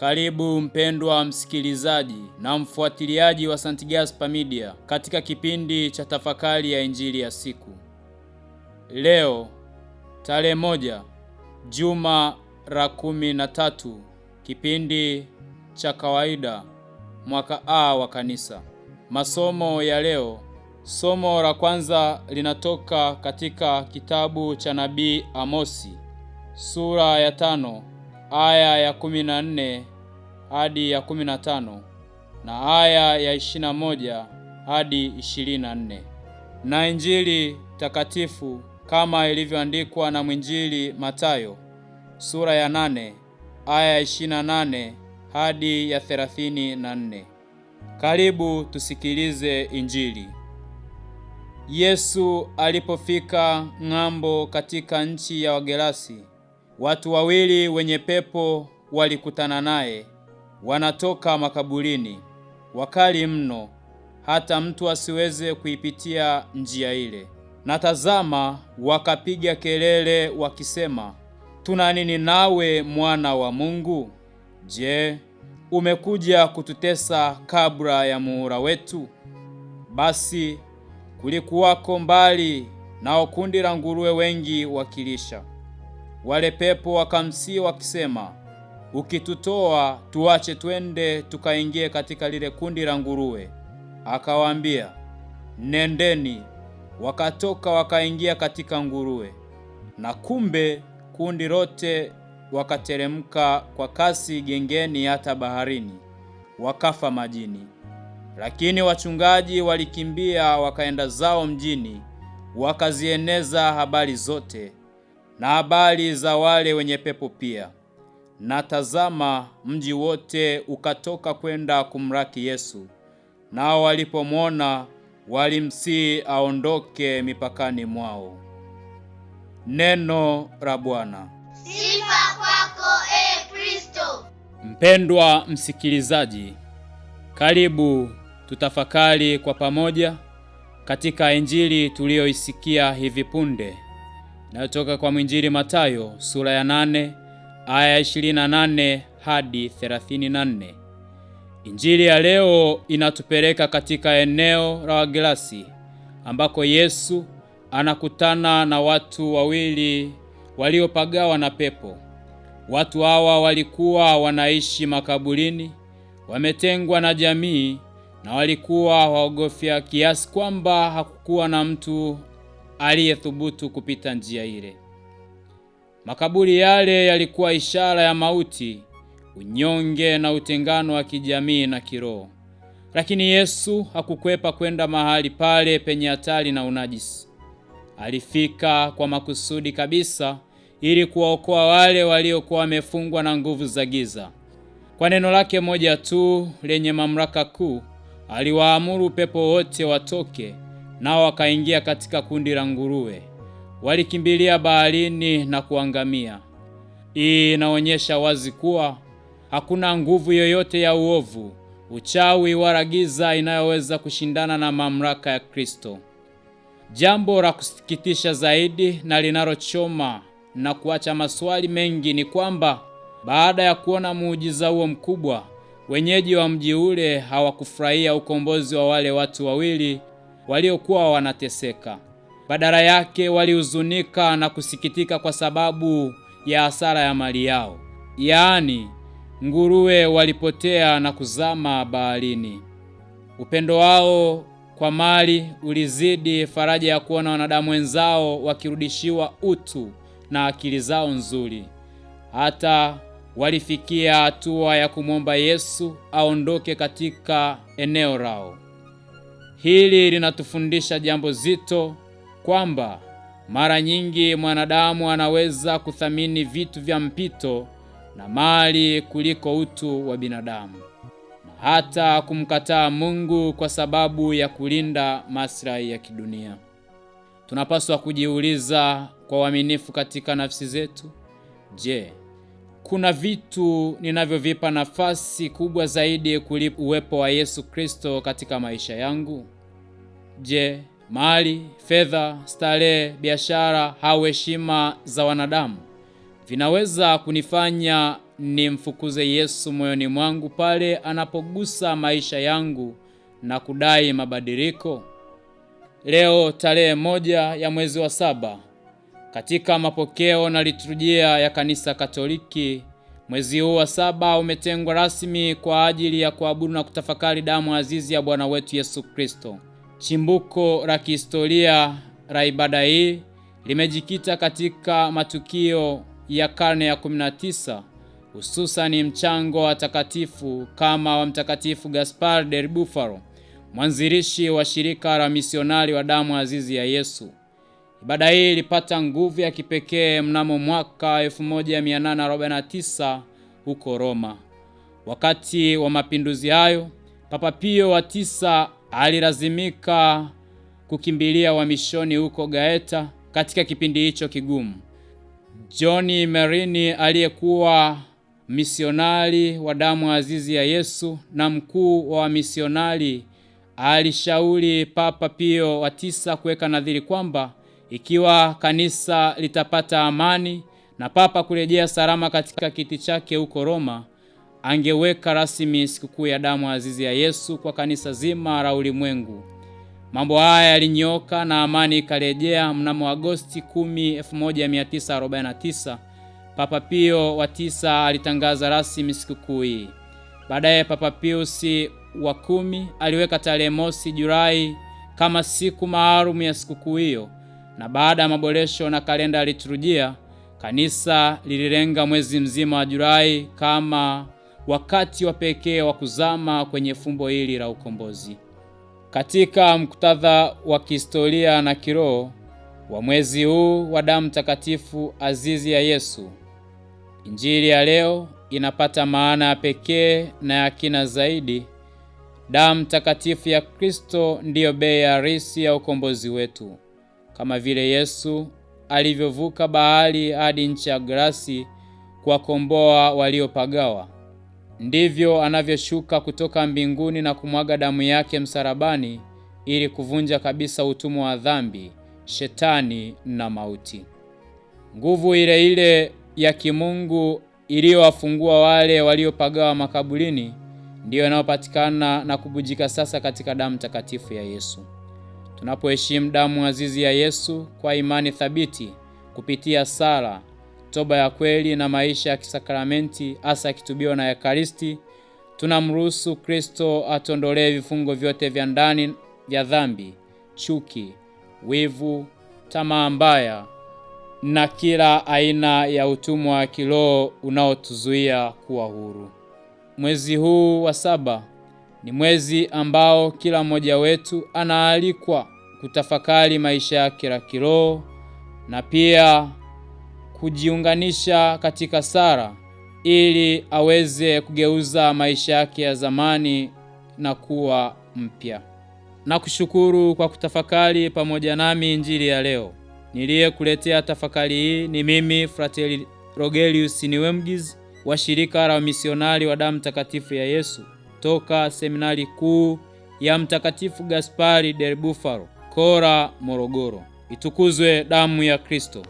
Karibu mpendwa msikilizaji na mfuatiliaji wa St. Gaspar Media katika kipindi cha tafakari ya Injili ya siku. Leo tarehe 1 juma la 13, kipindi cha kawaida mwaka A wa kanisa. Masomo ya leo, somo la kwanza linatoka katika kitabu cha nabii Amosi sura ya 5 aya ya 14 hadi ya 15 na aya ya 21 hadi 24. Na Injili takatifu kama ilivyoandikwa na mwinjili Mathayo sura ya 8 aya ya 28 hadi ya 34. Karibu tusikilize Injili. Yesu alipofika ng'ambo katika nchi ya Wagerasi, watu wawili wenye pepo walikutana naye, wanatoka makaburini, wakali mno, hata mtu asiweze kuipitia njia ile. Na tazama, wakapiga kelele wakisema, "Tuna nini nawe, mwana wa Mungu? Je, umekuja kututesa kabla ya muhula wetu?" Basi kulikuwako mbali nao kundi la nguruwe wengi wakilisha. Wale pepo wakamsihi wakisema, "Ukitutoa tuache twende tukaingie katika lile kundi la nguruwe." Akawaambia, "Nendeni." Wakatoka wakaingia katika nguruwe, na kumbe kundi lote wakateremka kwa kasi gengeni hata baharini, wakafa majini. Lakini wachungaji walikimbia wakaenda zao mjini, wakazieneza habari zote na habari za wale wenye pepo pia. Na tazama, mji wote ukatoka kwenda kumlaki Yesu. Nao walipomwona walimsihi aondoke mipakani mwao. Neno la Bwana. Sifa kwako Kristo. Mpendwa msikilizaji, karibu tutafakari kwa pamoja katika Injili tuliyoisikia hivi punde, inayotoka kwa mwinjili Mathayo sura ya 8 aya ya 28 hadi 34. Injili ya leo inatupeleka katika eneo la Wagerasi ambako Yesu anakutana na watu wawili waliopagawa na pepo. Watu hawa walikuwa wanaishi makaburini, wametengwa na jamii, na walikuwa waogofya kiasi kwamba hakukuwa na mtu aliyethubutu kupita njia ile. Makaburi yale yalikuwa ishara ya mauti, unyonge na utengano wa kijamii na kiroho. Lakini Yesu hakukwepa kwenda mahali pale penye hatari na unajisi. Alifika kwa makusudi kabisa ili kuwaokoa wale waliokuwa wamefungwa na nguvu za giza. Kwa neno lake moja tu lenye mamlaka kuu, aliwaamuru pepo wote watoke, nao wakaingia katika kundi la nguruwe. Walikimbilia baharini na kuangamia. Hii inaonyesha wazi kuwa hakuna nguvu yoyote ya uovu, uchawi wala giza inayoweza kushindana na mamlaka ya Kristo. Jambo la kusikitisha zaidi na linalochoma na kuacha maswali mengi ni kwamba baada ya kuona muujiza huo mkubwa, wenyeji wa mji ule hawakufurahia ukombozi wa wale watu wawili waliokuwa wanateseka. Badala yake walihuzunika na kusikitika kwa sababu ya hasara ya mali yao. Yaani, nguruwe walipotea na kuzama baharini. Upendo wao kwa mali ulizidi faraja ya kuona wanadamu wenzao wakirudishiwa utu na akili zao nzuri. Hata walifikia hatua ya kumwomba Yesu aondoke katika eneo lao. Hili linatufundisha jambo zito, kwamba mara nyingi mwanadamu anaweza kuthamini vitu vya mpito na mali kuliko utu wa binadamu, na hata kumkataa Mungu kwa sababu ya kulinda maslahi ya kidunia. Tunapaswa kujiuliza kwa uaminifu katika nafsi zetu, je, kuna vitu ninavyovipa nafasi kubwa zaidi kuliko uwepo wa Yesu Kristo katika maisha yangu? Je, mali, fedha, starehe, biashara au heshima za wanadamu vinaweza kunifanya nimfukuze Yesu moyoni mwangu pale anapogusa maisha yangu na kudai mabadiliko. Leo tarehe 1 ya mwezi wa 7, katika mapokeo na liturujia ya Kanisa Katoliki, mwezi huu wa 7 umetengwa rasmi kwa ajili ya kuabudu na kutafakari damu azizi ya Bwana wetu Yesu Kristo. Chimbuko la kihistoria la ibada hii limejikita katika matukio ya karne ya 19, hususan mchango wa takatifu kama wa Mtakatifu Gaspar del Bufalo, mwanzilishi wa shirika la misionari wa damu azizi ya Yesu. Ibada hii ilipata nguvu ya kipekee mnamo mwaka 1849 huko Roma. Wakati wa mapinduzi hayo, Papa Pio wa 9 alilazimika kukimbilia uhamishoni huko Gaeta. Katika kipindi hicho kigumu, John Marini aliyekuwa misionari wa damu azizi ya Yesu na mkuu wa misionari alishauri Papa Pio wa 9 kuweka nadhiri kwamba ikiwa kanisa litapata amani na Papa kurejea salama katika kiti chake huko Roma, angeweka rasmi sikukuu ya damu azizi ya Yesu kwa kanisa zima la ulimwengu. Mambo haya yalinyoka na amani ikarejea mnamo Agosti 10, 1949. Papa Pio wa 9 alitangaza rasmi sikukuu hii. Baadaye Papa Pius wa 10 aliweka tarehe 1 Julai kama siku maalum ya sikukuu hiyo, na baada ya maboresho na kalenda ya liturujia, kanisa lililenga mwezi mzima wa Julai kama wakati wa pekee wa kuzama kwenye fumbo hili la ukombozi. Katika muktadha wa kihistoria na kiroho wa mwezi huu wa damu takatifu azizi ya Yesu, Injili ya leo inapata maana ya pekee na ya kina zaidi. Damu takatifu ya Kristo ndiyo bei halisi ya ukombozi wetu. Kama vile Yesu alivyovuka bahari hadi nchi ya Grasi kuwakomboa waliopagawa, ndivyo anavyoshuka kutoka mbinguni na kumwaga damu yake msalabani ili kuvunja kabisa utumwa wa dhambi, shetani na mauti. Nguvu ile ile ya kimungu iliyowafungua wale waliopagawa makaburini ndiyo inayopatikana na kubujika sasa katika damu takatifu ya Yesu. Tunapoheshimu damu azizi ya Yesu kwa imani thabiti kupitia sala, toba ya kweli na maisha ya kisakramenti, hasa kitubio na Ekaristi, tunamruhusu Kristo atondolee vifungo vyote vya ndani vya dhambi, chuki, wivu, tamaa mbaya na kila aina ya utumwa wa kiroho unaotuzuia kuwa huru. Mwezi huu wa 7 ni mwezi ambao kila mmoja wetu anaalikwa kutafakari maisha yake ya kiroho na pia kujiunganisha katika sala ili aweze kugeuza maisha yake ya zamani na kuwa mpya. Na kushukuru kwa kutafakari pamoja nami Injili ya leo. Niliyekuletea tafakari hii ni mimi Fratelli Rogelius Niwemgiz wa shirika la misionari wa damu takatifu ya Yesu toka seminari kuu ya Mtakatifu Gaspari del Bufalo, Kora, Morogoro. Itukuzwe damu ya Kristo!